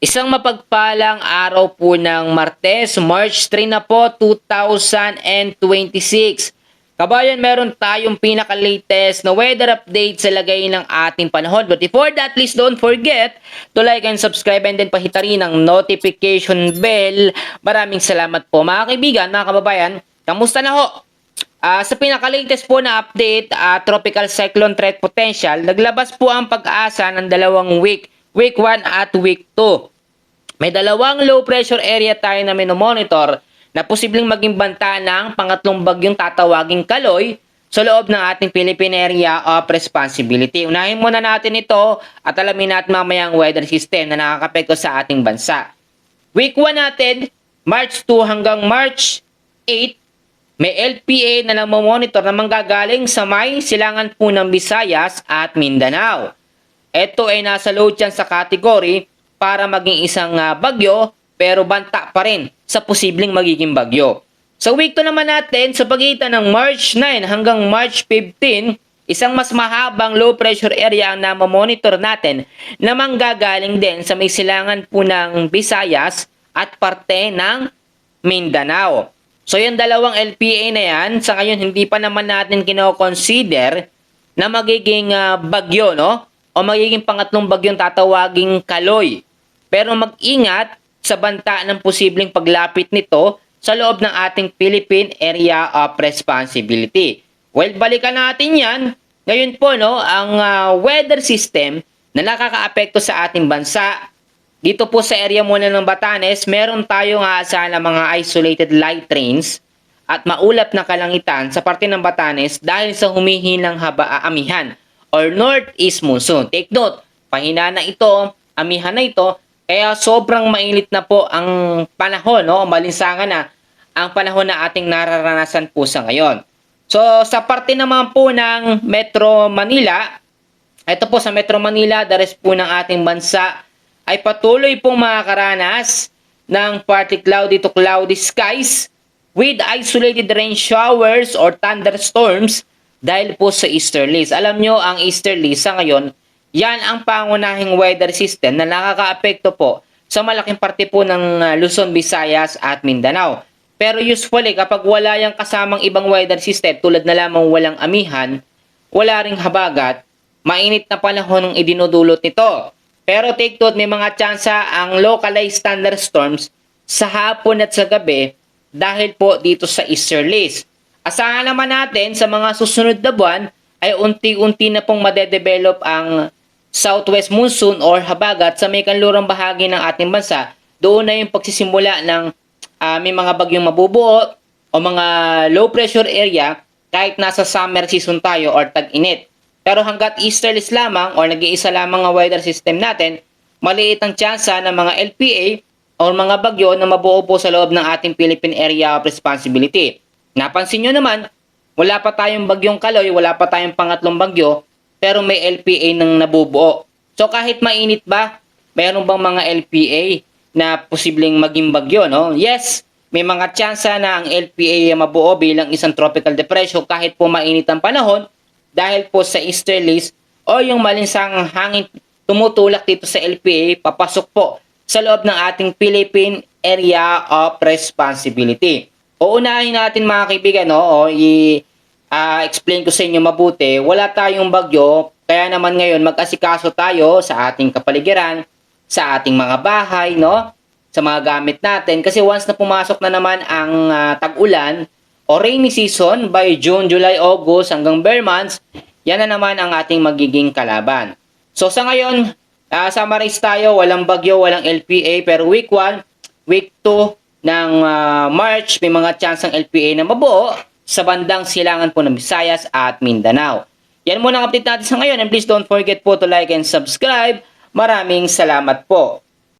Isang mapagpalang araw po ng Martes, March 3 na po, 2026. Kabayan, meron tayong pinaka-latest na weather update sa lagay ng ating panahon. But before that, please don't forget to like and subscribe and then pahita rin ang notification bell. Maraming salamat po mga kaibigan, mga kababayan. Kamusta na ho? Sa pinaka-latest po na update, tropical cyclone threat potential, naglabas po ang pag-asa ng dalawang week 1 at week 2. May dalawang low pressure area tayo na minomonitor na posibleng maging banta ng pangatlong bagyong tatawaging Kaloy sa loob ng ating Philippine Area of Responsibility. Unahin muna natin ito at alamin natin mamaya ang weather system na nakakapekto sa ating bansa. Week 1 natin, March 2 hanggang March 8, may LPA na namomonitor na manggagaling sa may silangan po ng Visayas at Mindanao. Ito ay nasa low chance sa category para maging isang bagyo pero banta pa rin sa posibleng magiging bagyo. Sa week 2 naman natin, sa pagitan ng March 9 hanggang March 15, isang mas mahabang low pressure area ang namomonitor natin na manggagaling din sa may silangan po ng Visayas at parte ng Mindanao. So yung dalawang LPA na yan, sa ngayon hindi pa naman natin kino-consider na magiging bagyo, no? O magiging pangatlong bagyong tatawaging Kaloy. Pero mag-ingat sa banta ng posibleng paglapit nito sa loob ng ating Philippine Area of Responsibility. Well, balikan natin yan. Ngayon po, no, ang weather system na nakakaapekto sa ating bansa. Dito po sa area muna ng Batanes, meron tayong aasahan ng mga isolated light rains at maulap na kalangitan sa parte ng Batanes dahil sa humihinang amihan or northeast monsoon. Take note, pahina na ito, amihan na ito, kaya sobrang mainit na po ang panahon, no? Malinsangan na ang panahon na ating nararanasan po sa ngayon. So, sa parte naman po ng Metro Manila, ito po sa Metro Manila, the rest po ng ating bansa ay patuloy pong makakaranas ng partly cloudy to cloudy skies with isolated rain showers or thunderstorms dahil po sa easterlies. Alam nyo, ang easterlies sa ngayon, yan ang pangunahing weather system na nakakaapekto po sa malaking parte po ng Luzon, Visayas at Mindanao. Pero usually kapag wala yung kasamang ibang weather system tulad na lamang walang amihan, wala ring habagat, mainit na panahon ang idinudulot nito. Pero take note, may mga tsansa ang localized thunderstorms sa hapon at sa gabi dahil po dito sa easterlies. Asahan naman natin sa mga susunod na buwan ay unti-unti na pong madedevelop ang southwest monsoon or habagat sa may kanlurang bahagi ng ating bansa. Doon na yung pagsisimula ng may mga bagyong mabubuo o mga low pressure area kahit nasa summer season tayo or tag-init. Pero hanggat easterlies lamang or nag-iisa lamang ang weather system natin, maliit ang tsansa ng mga LPA o mga bagyo na mabuo po sa loob ng ating Philippine Area of Responsibility. Napansin nyo naman, wala pa tayong bagyong Kaloy, wala pa tayong pangatlong bagyo, pero may LPA nang nabubuo. So kahit mainit ba, mayroon bang mga LPA na posibleng maging bagyo, no? Yes, may mga tsansa na ang LPA mabuo bilang isang tropical depression kahit po mainit ang panahon dahil po sa easterlies o yung malinsangang hangin tumutulak dito sa LPA papasok po sa loob ng ating Philippine Area of Responsibility. Uunahin natin mga kaibigan, no? Explain ko sa inyo mabuti, wala tayong bagyo, kaya naman ngayon mag-asikaso tayo sa ating kapaligiran, sa ating mga bahay, no? Sa mga gamit natin. Kasi once na pumasok na naman ang tag-ulan o rainy season by June, July, August hanggang bare months, yan na naman ang ating magiging kalaban. So sa ngayon, summarize tayo, walang bagyo, walang LPA, pero week 1, week 2 ng March, may mga chance ang LPA na mabuo sa bandang silangan po ng Visayas at Mindanao. Yan muna ang update natin sa ngayon and please don't forget po to like and subscribe. Maraming salamat po.